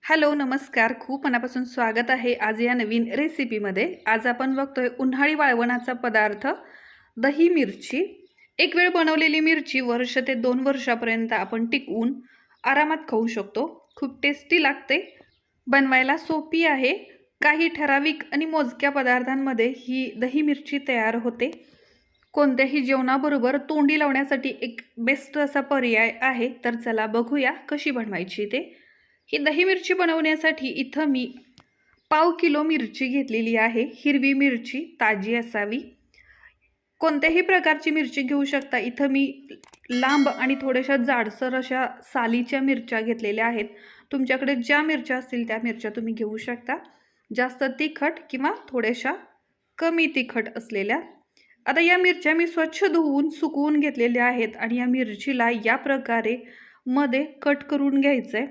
Hello, नमस्कार. खूप मनापासून स्वागत आहे आज या नवीन रेसिपीमध्ये. आज आपण बघतोय उन्हाळी वाळवणाचा पदार्थ दही मिरची. एक वेळ बनवलेली मिरची वर्ष ते 2 वर्षापर्यंत आपण टिकवून आरामात खाऊ शकतो. खूप टेस्टी लागते. बनवायला सोपी आहे. काही ठराविक आणि मोजक्या पदार्थांमध्ये ही दही मिरची तयार होते. कोणत्याही जेवणाबरोबर तोंडी लावण्यासाठी एक बेस्ट असा पर्याय आहे. तर चला बघूया कशी बनवायची ते. ही दही मिरची बनवण्यासाठी इथं मी पाव किलो मिरची घेतलेली आहे. हिरवी मिरची ताजी असावी. कोणत्याही प्रकारची मिरची घेऊ शकता. इथं मी लांब आणि थोड्याशा जाडसर अशा सालीच्या मिरच्या घेतलेल्या आहेत. तुमच्याकडे ज्या मिरच्या असतील त्या मिरच्या तुम्ही घेऊ शकता. जास्त तिखट किंवा थोड्याशा कमी तिखट असलेल्या. आता या मिरच्या मी स्वच्छ धुवून सुकवून घेतलेल्या आहेत आणि या मिरचीला या प्रकारे मध्ये कट करून घ्यायचं आहे.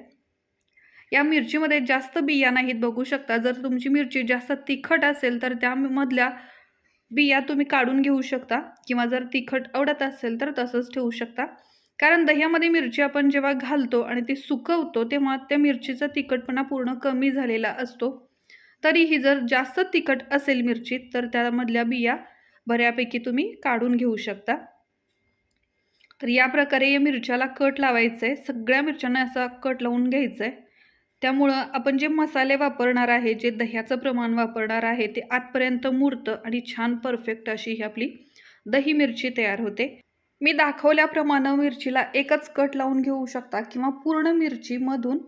या मिरचीमध्ये जास्त बिया नाहीत, बघू शकता. जर तुमची मिरची जास्त तिखट असेल तर त्यामधल्या बिया तुम्ही काढून घेऊ शकता किंवा जर तिखट आवडत असेल तर तसंच ठेवू शकता. कारण दह्यामध्ये मिरची आपण जेव्हा घालतो आणि ती सुकवतो तेव्हा त्या मिरचीचा तिखटपणा पूर्ण कमी झालेला असतो. तरीही जर जास्त तिखट असेल मिरची तर त्यामधल्या बिया बऱ्यापैकी तुम्ही काढून घेऊ शकता. तर या प्रकारे या मिरच्याला कट लावायचं आहे. सगळ्या मिरच्यांना असा कट लावून घ्यायचं आहे. त्यामुळं आपण जे मसाले वापरणार आहे, जे दह्याचं प्रमाण वापरणार आहे ते आतपर्यंत मुरतं आणि छान परफेक्ट अशी ही आपली दही मिरची तयार होते. मी दाखवल्याप्रमाणे मिरचीला एकच कट लावून घेऊ शकता किंवा पूर्ण मिरचीमधून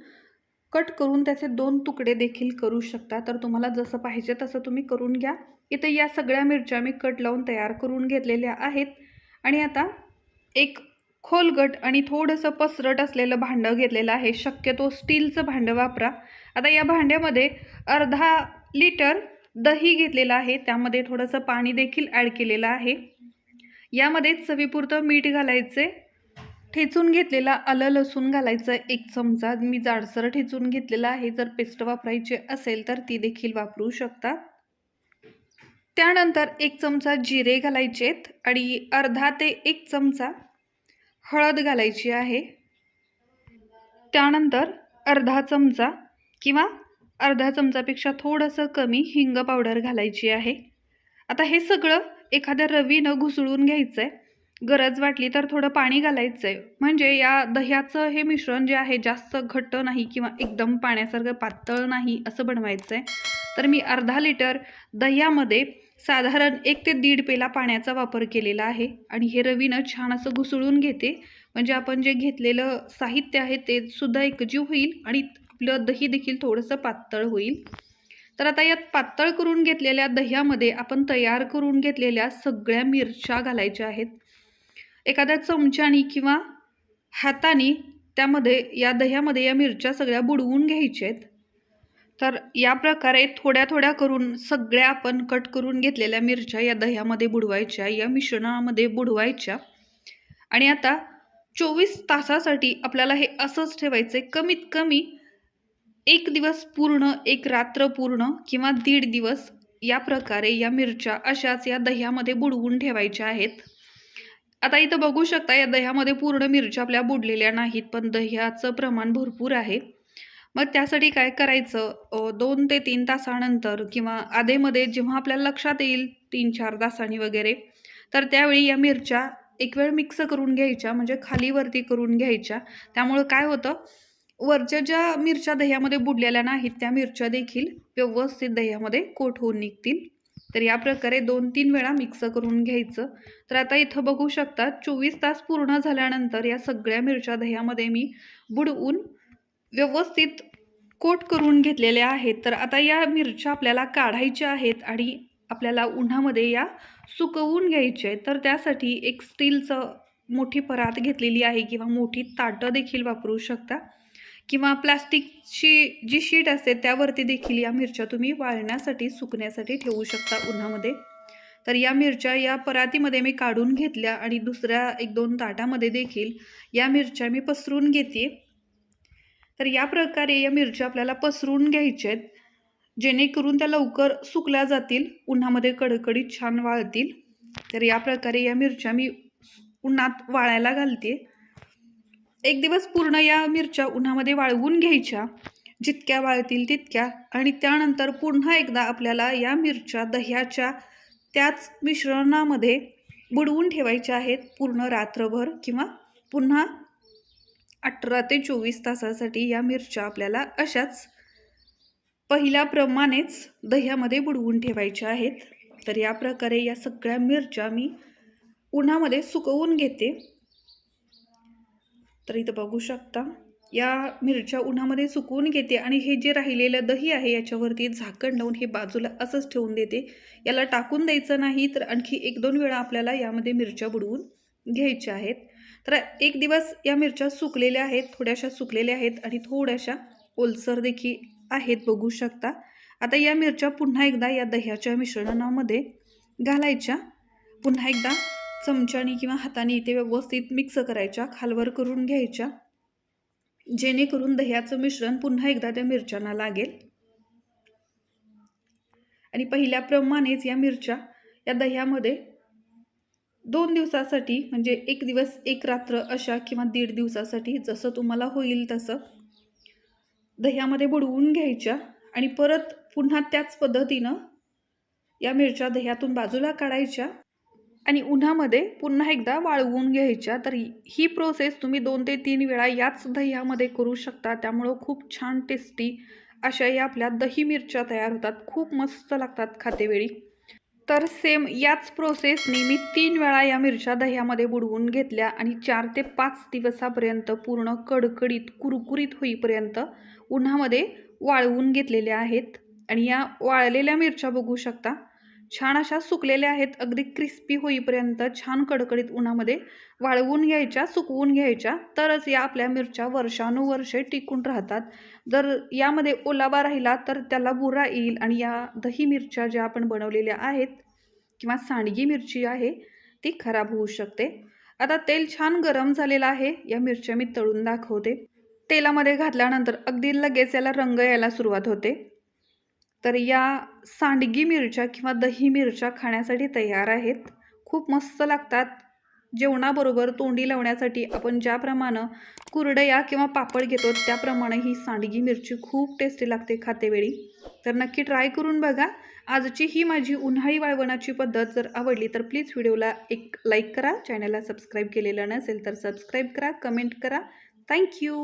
कट करून त्याचे 2 तुकडे देखील करू शकता. तर तुम्हाला जसं पाहिजे तसं तुम्ही करून घ्या. इथे या सगळ्या मिरच्या मी कट लावून तयार करून घेतलेल्या आहेत. आणि आता एक खोलगट आणि थोडंसं पसरट असलेलं भांडं घेतलेलं आहे. शक्यतो स्टीलचं भांडं वापरा. आता या भांड्यामध्ये अर्धा लिटर दही घेतलेलं आहे. त्यामध्ये थोडंसं पाणी देखील ॲड केलेलं आहे. यामध्ये चवीपुरतं मीठ घालायचे. ठेचून घेतलेला आलं लसूण घालायचं 1 चमचा. मी जाडसर ठेचून घेतलेला आहे. जर पेस्ट वापरायची असेल तर ती देखील वापरू शकता. त्यानंतर 1 चमचा जिरे घालायचेत आणि अर्धा ते 1 चमचा हळद घालायची आहे. त्यानंतर अर्धा चमचा किंवा अर्धा चमचापेक्षा थोडंसं कमी हिंग पावडर घालायची आहे. आता हे सगळं एखाद्या रवीनं घुसळून घ्यायचं आहे. गरज वाटली तर थोडं पाणी घालायचं आहे. म्हणजे या दह्याचं हे मिश्रण जे आहे जास्त घट्ट नाही किंवा एकदम पाण्यासारखं पातळ नाही असं बनवायचं आहे. तर मी अर्धा लिटर दह्यामध्ये साधारण 1 ते 1.5 पेला पाण्याचा वापर केलेला आहे आणि हे रवीनं छान असं घुसळून घेते. म्हणजे आपण जे घेतलेलं साहित्य आहे ते सुद्धा एकजीव होईल आणि आपलं दही देखील थोडंसं पातळ होईल. तर आता यात पातळ करून घेतलेल्या दह्यामध्ये आपण तयार करून घेतलेल्या सगळ्या मिरच्या घालायच्या आहेत. एखाद्या चमच्यानी किंवा हाताने त्यामध्ये या दह्यामध्ये या मिरच्या सगळ्या बुडवून घ्यायच्या आहेत. तर या प्रकारे थोड्या थोड्या करून सगळ्या आपण कट करून घेतलेल्या मिरच्या या दह्यामध्ये बुडवायच्या, या मिश्रणामध्ये बुडवायच्या. आणि आता 24 तासासाठी आपल्याला हे असंच ठेवायचं आहे. कमीत कमी 1 दिवस पूर्ण, 1 रात्र पूर्ण किंवा 1.5 दिवस या प्रकारे या मिरच्या अशाच या दह्यामध्ये बुडवून ठेवायच्या आहेत. आता इथं बघू शकता या दह्यामध्ये पूर्ण मिरच्या आपल्या बुडलेल्या नाहीत, पण दह्याचं प्रमाण भरपूर आहे. मग त्यासाठी काय करायचं, 2 ते 3 तासानंतर किंवा आधेमध्ये जेव्हा आपल्याला लक्षात येईल 3-4 तासांनी वगैरे, तर त्यावेळी या मिरच्या एक वेळ मिक्स करून घ्यायच्या, म्हणजे खालीवरती करून घ्यायच्या. त्यामुळं काय होतं, वरच्या ज्या मिरच्या दह्यामध्ये बुडलेल्या नाहीत त्या मिरच्या देखील व्यवस्थित दह्यामध्ये कोट होऊन निघतील. तर या प्रकारे 2-3 वेळा मिक्स करून घ्यायचं. तर आता इथं बघू शकता 24 तास पूर्ण झाल्यानंतर या सगळ्या मिरच्या दह्यामध्ये मी बुडवून व्यवस्थित कोट करून घेतलेल्या आहेत. तर आता या मिरच्या आपल्याला काढायच्या आहेत आणि आपल्याला उन्हामध्ये या सुकवून घ्यायच्या आहेत. तर त्यासाठी एक स्टीलचं मोठी परात घेतलेली आहे किंवा मोठी ताटं देखील वापरू शकता किंवा प्लास्टिकची जी शीट असते त्यावरती देखील या मिरच्या तुम्ही वाळण्यासाठी, सुकण्यासाठी ठेवू शकता उन्हामध्ये. तर या मिरच्या या परातीमध्ये मी काढून घेतल्या आणि दुसऱ्या 1-2 ताटामध्ये देखील या मिरच्या मी पसरून घेते. तर या प्रकारे या मिरच्या आपल्याला पसरून घ्यायच्या आहेत, जेणेकरून त्या लवकर सुकल्या जातील, उन्हामध्ये कडकडीत छान वाळतील. तर या प्रकारे या मिरच्या मी उन्हात वाळायला घालते. 1 दिवस पूर्ण या मिरच्या उन्हामध्ये वाळवून घ्यायच्या जितक्या वाळतील तितक्या. आणि त्यानंतर पुन्हा एकदा आपल्याला या मिरच्या दह्याच्या त्याच मिश्रणामध्ये बुडवून ठेवायच्या आहेत पूर्ण रात्रभर, किंवा पुन्हा 18 ते 24 तासासाठी या मिरच्या आपल्याला अशाच पहिल्याप्रमाणेच दह्यामध्ये बुडवून ठेवायच्या आहेत. तर या प्रकारे या सगळ्या मिरच्या मी उन्हामध्ये सुकवून घेते. तर इथं बघू शकता या मिरच्या उन्हामध्ये सुकवून घेते आणि हे जे राहिलेलं दही आहे याच्यावरती झाकण लावून हे बाजूला असंच ठेवून देते. याला टाकून द्यायचं नाही, तर आणखी 1-2 वेळा आपल्याला यामध्ये मिरच्या बुडवून घ्यायच्या आहेत. तर एक दिवस या मिरच्या सुकलेल्या आहेत, थोड्याशा सुकलेल्या आहेत आणि थोड्याशा ओलसर देखील आहेत, बघू शकता. आता या मिरच्या पुन्हा एकदा या दह्याच्या मिश्रणामध्ये घालायच्या. पुन्हा एकदा चमच्याने किंवा हाताने इथे व्यवस्थित मिक्स करायच्या, खालवर करून घ्यायच्या, जेणेकरून दह्याचं मिश्रण पुन्हा एकदा त्या मिरच्यांना लागेल. आणि पहिल्याप्रमाणेच या मिरच्या या दह्यामध्ये 2 दिवसासाठी, म्हणजे 1 दिवस 1 रात्र अशा, किंवा 1.5 दिवसासाठी, जसं तुम्हाला होईल तसं दह्यामध्ये बुडवून घ्यायच्या. आणि परत पुन्हा त्याच पद्धतीनं या मिरच्या दह्यातून बाजूला काढायच्या आणि उन्हामध्ये पुन्हा एकदा वाळवून घ्यायच्या. तर ही प्रोसेस तुम्ही 2 ते 3 वेळा याच दह्यामध्ये करू शकता. त्यामुळं खूप छान टेस्टी अशा या आपल्या दही मिरच्या तयार होतात, खूप मस्त लागतात खातेवेळी. तर सेम याच प्रोसेसने मी 3 वेळा या मिरच्या दह्यामध्ये बुडवून घेतल्या आणि 4 ते 5 दिवसापर्यंत पूर्ण कडकडीत कुरकुरीत होईपर्यंत उन्हामध्ये वाळवून घेतलेल्या आहेत. आणि या वाळलेल्या मिरच्या बघू शकता छान अशा सुकलेल्या आहेत, अगदी क्रिस्पी होईपर्यंत छान कडकडीत उन्हामध्ये वाळवून घ्यायच्या, सुकवून घ्यायच्या. तरच या आपल्या मिरच्या वर्षानुवर्षे टिकून राहतात. जर यामध्ये ओलावा राहिला तर त्याला बुरा येईल आणि या दही मिरच्या ज्या आपण बनवलेल्या आहेत किंवा सांडगी मिरची आहे ती खराब होऊ शकते. आता तेल छान गरम झालेलं आहे, या मिरच्या मी तळून दाखवते. तेलामध्ये घातल्यानंतर अगदी लगेच याला रंग यायला सुरुवात होते. तर या सांडगी मिरच्या किंवा दही मिरच्या खाण्यासाठी तयार आहेत, खूप मस्त लागतात. जेवणाबरोबर तोंडी लावण्यासाठी आपण ज्याप्रमाणे कुरडया किंवा पापड घेतो त्याप्रमाणे ही सांडगी मिरची खूप टेस्टी लागते खातेवेळी. तर नक्की ट्राय करून बघा. आजची ही माझी उन्हाळी वाळवणाची पद्धत जर आवडली तर प्लीज व्हिडिओला एक लाईक करा, चॅनलला सबस्क्राईब केलेलं नसेल तर सबस्क्राईब करा, कमेंट करा. थँक्यू.